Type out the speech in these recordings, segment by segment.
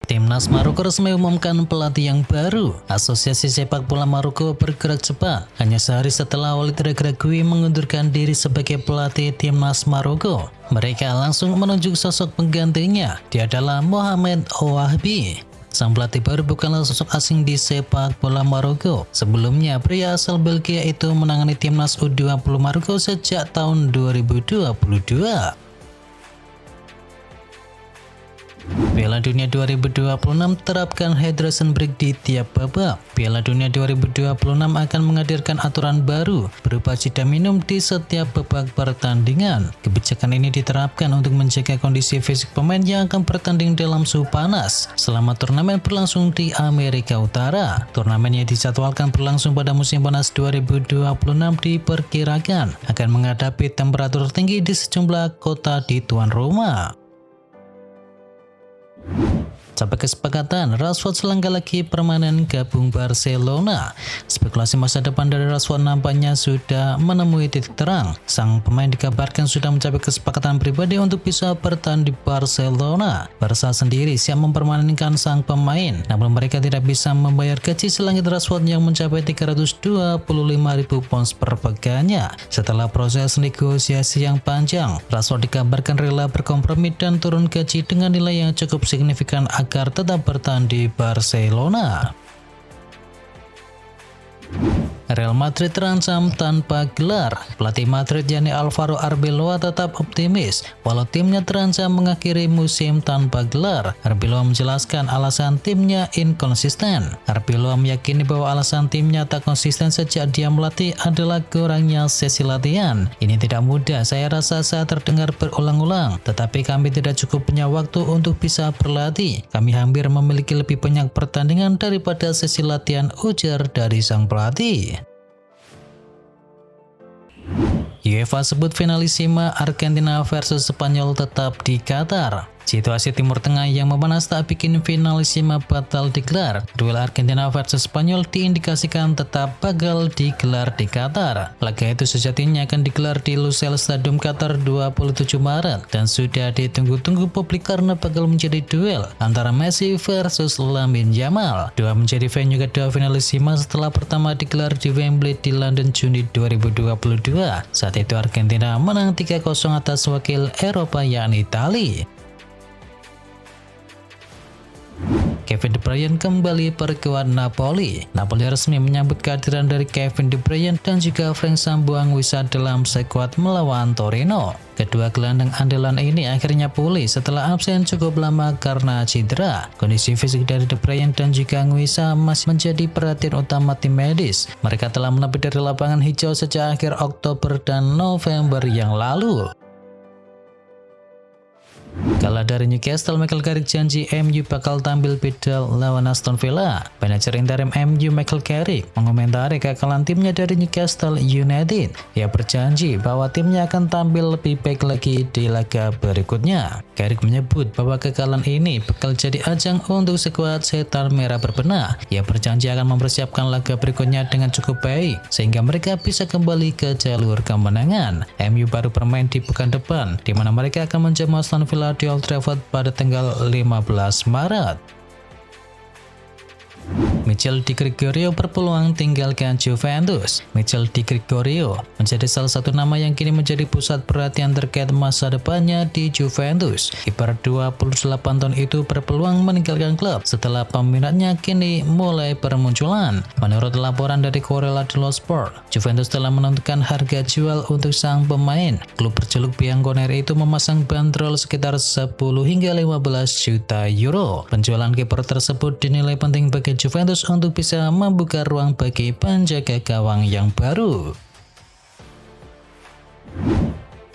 Timnas Maroko resmi umumkan pelatih yang baru. Asosiasi Sepak Bola Maroko bergerak cepat. Hanya sehari setelah Walid Regragui mengundurkan diri sebagai pelatih Timnas Maroko, mereka langsung menunjuk sosok penggantinya. Dia adalah Mohamed Ouahbi. Sang pelatih baru bukanlah sosok asing di sepak bola Maroko. Sebelumnya, pria asal Belgia itu menangani Timnas U20 Maroko sejak tahun 2022. Piala Dunia 2026 terapkan hydration break di tiap babak. Piala Dunia 2026 akan menghadirkan aturan baru berupa jeda minum di setiap babak pertandingan. Kebijakan ini diterapkan untuk menjaga kondisi fisik pemain yang akan bertanding dalam suhu panas selama turnamen berlangsung di Amerika Utara. Turnamen yang dijadwalkan berlangsung pada musim panas 2026 diperkirakan akan menghadapi temperatur tinggi di sejumlah kota di tuan rumah. Sampai kesepakatan, Rashford selangkah lagi permanen gabung Barcelona. Spekulasi masa depan dari Rashford nampaknya sudah menemui titik terang. Sang pemain dikabarkan sudah mencapai kesepakatan pribadi untuk bisa bertahan di Barcelona. Barca sendiri siap mempermanenkan sang pemain, namun mereka tidak bisa membayar gaji selangit Rashford yang mencapai 325.000 pounds per pekannya. Setelah proses negosiasi yang panjang, Rashford dikabarkan rela berkompromi dan turun gaji dengan nilai yang cukup signifikan agar tetap bertahan di Barcelona. Real Madrid terancam tanpa gelar. Pelatih Madrid yakni Alvaro Arbeloa tetap optimis walau timnya terancam mengakhiri musim tanpa gelar. Arbeloa menjelaskan alasan timnya inkonsisten. Arbeloa meyakini bahwa alasan timnya tak konsisten sejak dia melatih adalah kurangnya sesi latihan. Ini tidak mudah, saya rasa saya terdengar berulang-ulang, tetapi kami tidak cukup punya waktu untuk bisa berlatih. Kami hampir memiliki lebih banyak pertandingan daripada sesi latihan, ujar dari sang pelatih. UEFA sebut finalisima Argentina versus Spanyol tetap di Qatar. Situasi Timur Tengah yang memanas tak bikin finalisima batal digelar. Duel Argentina versus Spanyol diindikasikan tetap bakal digelar di Qatar. Laga itu sejatinya akan digelar di Lusail Stadium Qatar 27 Maret dan sudah ditunggu-tunggu publik karena bakal menjadi duel antara Messi versus Lamine Yamal. Dua menjadi venue kedua finalisima setelah pertama digelar di Wembley di London Juni 2022. Saat itu Argentina menang 3-0 atas wakil Eropa yakni Italia. Kevin De Bruyne kembali perkuat Napoli. Napoli resmi menyambut kehadiran dari Kevin De Bruyne dan juga Frank Sambuanguissa dalam skuad melawan Torino. Kedua gelandang andalan ini akhirnya pulih setelah absen cukup lama karena cedera. Kondisi fisik dari De Bruyne dan juga Anguissa masih menjadi perhatian utama tim medis. Mereka telah menepi dari lapangan hijau sejak akhir Oktober dan November yang lalu. Kalah dari Newcastle, Michael Carrick janji MU bakal tampil beda lawan Aston Villa. Manajer interim MU Michael Carrick mengomentari kekalahan timnya dari Newcastle United. Ia berjanji bahwa timnya akan tampil lebih baik lagi di laga berikutnya. Carrick menyebut bahwa kekalahan ini bakal jadi ajang untuk skuad setan merah berbenah. Ia berjanji akan mempersiapkan laga berikutnya dengan cukup baik sehingga mereka bisa kembali ke jalur kemenangan. MU baru bermain di pekan depan di mana mereka akan menjamu Aston Villa di Old Trafford pada tanggal 15 Maret. Michel Di Gregorio berpeluang tinggalkan Juventus. Michel Di Gregorio menjadi salah satu nama yang kini menjadi pusat perhatian terkait masa depannya di Juventus. Kiper 28 tahun itu berpeluang meninggalkan klub setelah peminatnya kini mulai bermunculan. Menurut laporan dari Corriere dello Sport, Juventus telah menentukan harga jual untuk sang pemain. Klub berjuluk Bianconeri itu memasang bandrol sekitar 10 hingga 15 juta euro. Penjualan kiper tersebut dinilai penting bagi Juventus untuk bisa membuka ruang bagi penjaga gawang yang baru.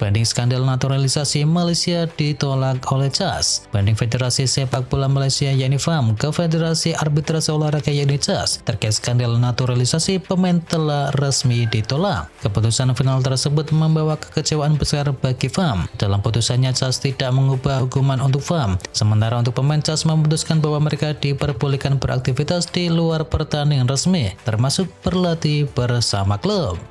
Banding skandal naturalisasi Malaysia ditolak oleh CAS. Banding Federasi Sepak Bola Malaysia yakni FAM ke Federasi Arbitrase Olahraga yakni CAS terkait skandal naturalisasi pemain telah resmi ditolak. Keputusan final tersebut membawa kekecewaan besar bagi FAM. Dalam putusannya CAS tidak mengubah hukuman untuk FAM. Sementara untuk pemain CAS memutuskan bahwa mereka diperbolehkan beraktivitas di luar pertandingan resmi, termasuk berlatih bersama klub.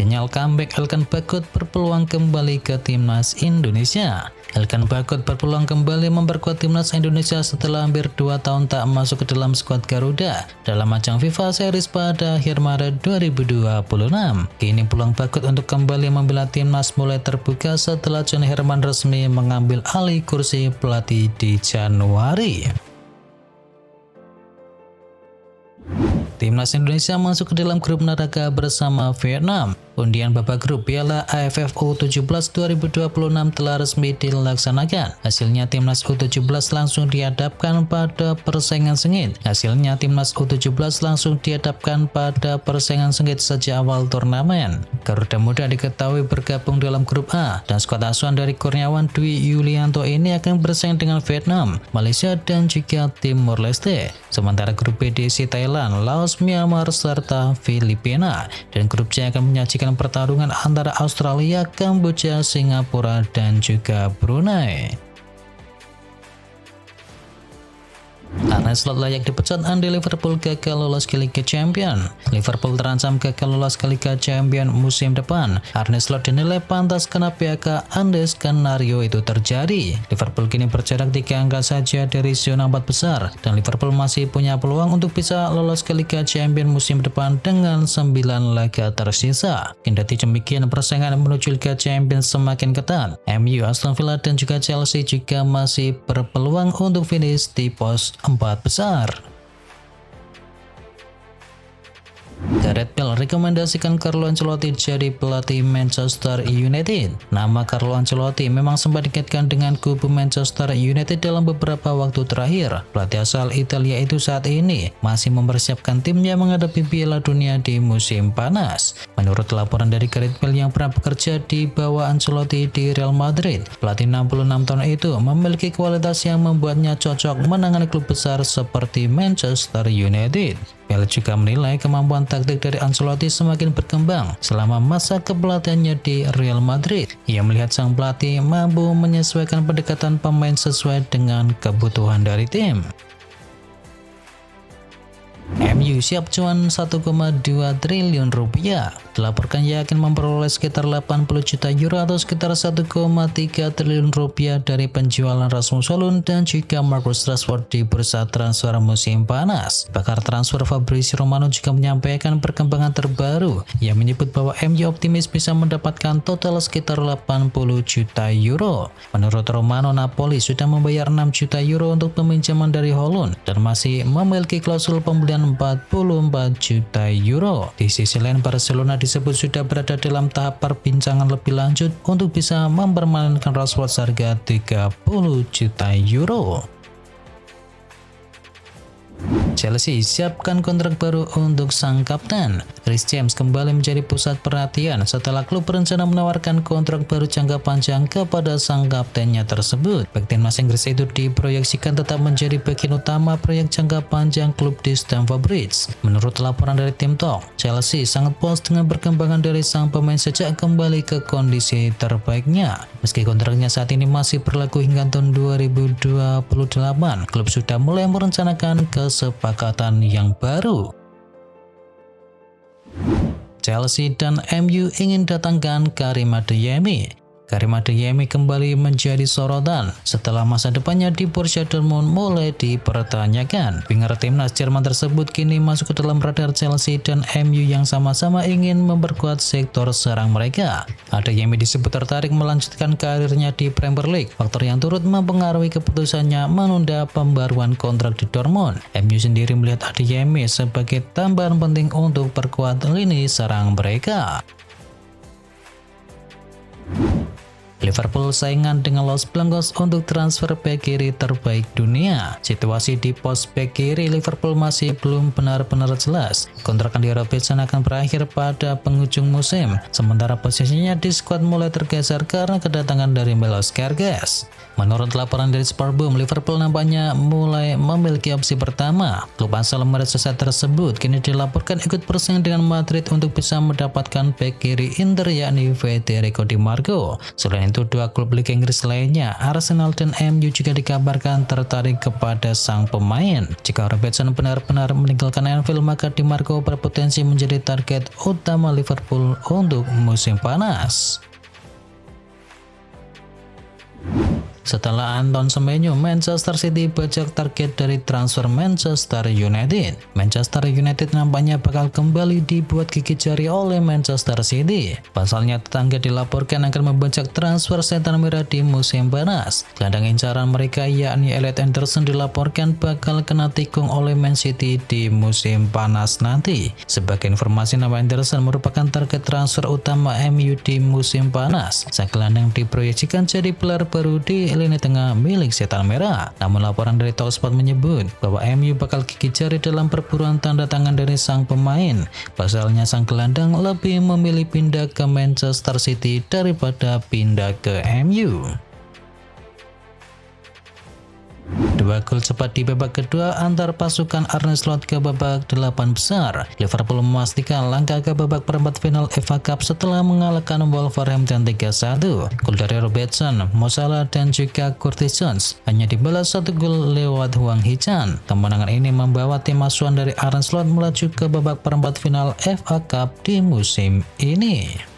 Sinyal comeback Elkan Bagot berpeluang kembali ke timnas Indonesia. Elkan Bagot berpeluang kembali memperkuat timnas Indonesia setelah hampir 2 tahun tak masuk ke dalam skuad Garuda dalam ajang FIFA Series pada akhir Maret 2026. Kini peluang Bagot untuk kembali membela timnas mulai terbuka setelah John Herman resmi mengambil alih kursi pelatih di Januari. Timnas Indonesia masuk ke dalam grup neraka bersama Vietnam. Undian babak grup Piala AFF U17 2026 telah resmi dilaksanakan. Hasilnya timnas U17 langsung dihadapkan pada persaingan sengit. Sejak awal turnamen. Garuda Muda diketahui bergabung dalam grup A dan skuad asuhan dari Kurniawan Dwi Yulianto ini akan bersaing dengan Vietnam, Malaysia dan juga Timor Leste. Sementara grup B diisi Thailand, Laos, Myanmar serta Filipina, dan grup C akan menyajikan pertarungan antara Australia, Kamboja, Singapura dan juga Brunei. Arne Slot layak dipecat andi Liverpool gagal lolos ke Liga Champion. Liverpool terancam gagal lolos ke Liga Champion musim depan. Arne Slot dinilai pantas karena pihak andi skenario itu terjadi. Liverpool kini berjarak 3 angka saja dari zona 4 besar dan Liverpool masih punya peluang untuk bisa lolos ke Liga Champion musim depan dengan 9 laga tersisa. Kendati demikian, persaingan menuju Liga Champion semakin ketat. MU, Aston Villa dan juga Chelsea juga masih berpeluang untuk finish di pos 4 besar. Gareth Bale rekomendasikan Carlo Ancelotti jadi pelatih Manchester United. Nama Carlo Ancelotti memang sempat dikaitkan dengan kubu Manchester United dalam beberapa waktu terakhir. Pelatih asal Italia itu saat ini masih mempersiapkan timnya menghadapi Piala Dunia di musim panas. Menurut laporan dari Gareth Bale yang pernah bekerja di bawah Ancelotti di Real Madrid, pelatih 66 tahun itu memiliki kualitas yang membuatnya cocok menangani klub besar seperti Manchester United. Bale juga menilai kemampuan taktik dari Ancelotti semakin berkembang selama masa kepelatihannya di Real Madrid. Ia melihat sang pelatih mampu menyesuaikan pendekatan pemain sesuai dengan kebutuhan dari tim. MU siap cuan 1,2 triliun rupiah. Dilaporkan yakin memperoleh sekitar 80 juta euro atau sekitar 1,3 triliun rupiah dari penjualan Rasmus Højlund dan juga Marcus Rashford di bursa transfer musim panas. Pakar transfer Fabrizio Romano juga menyampaikan perkembangan terbaru. Ia menyebut bahwa MU optimis bisa mendapatkan total sekitar 80 juta euro. Menurut Romano, Napoli sudah membayar 6 juta euro untuk peminjaman dari Højlund dan masih memiliki klausul pembelian 44 juta euro. Di sisi lain, Barcelona disebut sudah berada dalam tahap perbincangan lebih lanjut untuk bisa mempermanenkan Rashford seharga 30 juta euro. Chelsea siapkan kontrak baru untuk sang kapten. Reece James kembali menjadi pusat perhatian setelah klub berencana menawarkan kontrak baru jangka panjang kepada sang kaptennya tersebut. Bek timnas Inggris itu diproyeksikan tetap menjadi bagian utama proyek jangka panjang klub di Stamford Bridge. Menurut laporan dari Tim Talk, Chelsea sangat puas dengan perkembangan dari sang pemain sejak kembali ke kondisi terbaiknya. Meski kontraknya saat ini masih berlaku hingga tahun 2028, klub sudah mulai merencanakan kesepakatan yang baru. Chelsea dan MU ingin datangkan Karim Adeyemi. Karim Adeyemi kembali menjadi sorotan setelah masa depannya di Borussia Dortmund mulai dipertanyakan. Winger timnas Jerman tersebut kini masuk ke dalam radar Chelsea dan MU yang sama-sama ingin memperkuat sektor serang mereka. Adeyemi disebut tertarik melanjutkan karirnya di Premier League, faktor yang turut mempengaruhi keputusannya menunda pembaruan kontrak di Dortmund. MU sendiri melihat Adeyemi sebagai tambahan penting untuk perkuat lini serang mereka. Liverpool saingan dengan Los Blancos untuk transfer bek kiri terbaik dunia. Situasi di pos bek kiri Liverpool masih belum benar-benar jelas. Kontrak Andy Robertson akan berakhir pada penghujung musim, sementara posisinya di skuad mulai tergeser karena kedatangan dari Milos Kerkez. Menurut laporan dari Sportboom, Liverpool nampaknya mulai memiliki opsi pertama. Klub asal Merseyside tersebut kini dilaporkan ikut bersaing dengan Madrid untuk bisa mendapatkan bek kiri Inter yakni Federico Di Marco. Selain Selain itu, dua klub Liga Inggris lainnya, Arsenal dan MU juga dikabarkan tertarik kepada sang pemain. Jika Robertson benar-benar meninggalkan Anfield, maka Di Marco berpotensi menjadi target utama Liverpool untuk musim panas. Setelah Anton Semenyo, Manchester City bajak target dari transfer Manchester United. Manchester United nampaknya bakal kembali dibuat gigi jari oleh Manchester City. Pasalnya, tetangga dilaporkan akan membajak transfer setan merah di musim panas. Gelandang incaran mereka yakni Elliot Anderson dilaporkan bakal kena tikung oleh Man City di musim panas nanti. Sebagai informasi, nama Anderson merupakan target transfer utama MU di musim panas. Sang gelandang diproyeksikan jadi pilar baru di lini tengah milik setan merah. Namun laporan dari Talksport menyebut bahwa MU bakal gigi jari dalam perburuan tanda tangan dari sang pemain. Pasalnya, sang gelandang lebih memilih pindah ke Manchester City daripada pindah ke MU. Dua gol cepat di babak kedua antar pasukan Arne Slot ke babak 8 besar. Liverpool memastikan langkah ke babak perempat final FA Cup setelah mengalahkan Wolverhampton 3-1. Gol dari Robertson, Mo Salah dan juga Curtis Jones hanya dibalas satu gol lewat Hwang Hee-chan. Kemenangan ini membawa tim asuhan dari Arne Slot melaju ke babak perempat final FA Cup di musim ini.